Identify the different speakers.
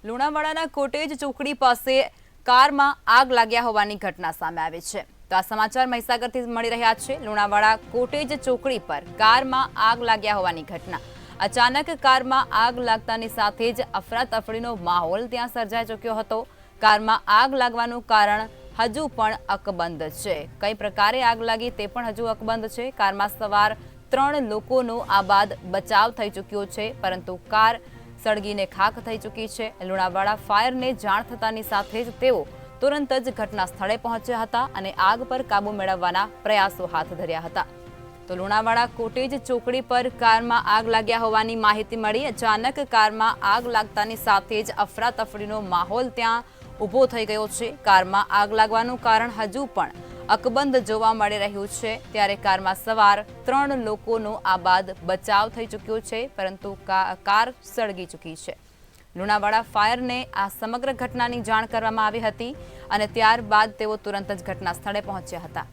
Speaker 1: લુણાવાડાના cottage ચોકડી પાસે કારમાં આગ લાગ્યા હોવાની ઘટના સામે આવી છે। તો આ સમાચાર મહીસાગરથી મળી રહ્યા છે। લુણાવાડા કોટેજ ચોકડી પર કારમાં આગ લાગ્યા હોવાની ઘટના। અચાનક કારમાં આગ લાગતાની સાથે જ અફરાતફરીનો માહોલ ત્યાં સર્જાઈ ચૂક્યો હતો। કારમાં આગ લાગવાનું કારણ હજુ પણ અકબંધ છે। કઈ પ્રકારે આગ લાગી તે પણ હજુ અકબંધ છે। કારમાં સવાર 3 લોકોનો આ બાદ બચાવ થઈ ચૂક્યો છે, પરંતુ કાર સળગીને ખાખ થઈ ચૂકી છે। લુણાવાડા ફાયરને જાણ થતાની સાથે જ તેઓ તુરંત જ ઘટના સ્થળે પહોંચ્યા હતા અને આગ પર કાબુ મેળવવાના પ્રયાસો હાથ ધર્યા હતા। તો લુણાવાડા કોટેજ ચોકડી પર કારમાં આગ લાગ્યા હોવાની માહિતી મળી। અચાનક કારમાં આગ લાગતાની સાથે જ અફરાતફરીનો માહોલ ત્યાં ઊભો થઈ ગયો છે। કારમાં આગ લાગવાનું કારણ હજુ પણ અકબંધ જોવા મળી રહ્યું છે। ત્યારે કારમાં સવાર 3 લોકોનો આ બાદ બચાવ થઈ ચૂક્યો છે, પરંતુ કાર સળગી ચૂકી છે। લુણાવાડા ફાયરને આ સમગ્ર ઘટનાની જાણ કરવામાં આવી હતી અને ત્યારબાદ તેઓ તુરંત જ ઘટના સ્થળે પહોંચ્યા હતા।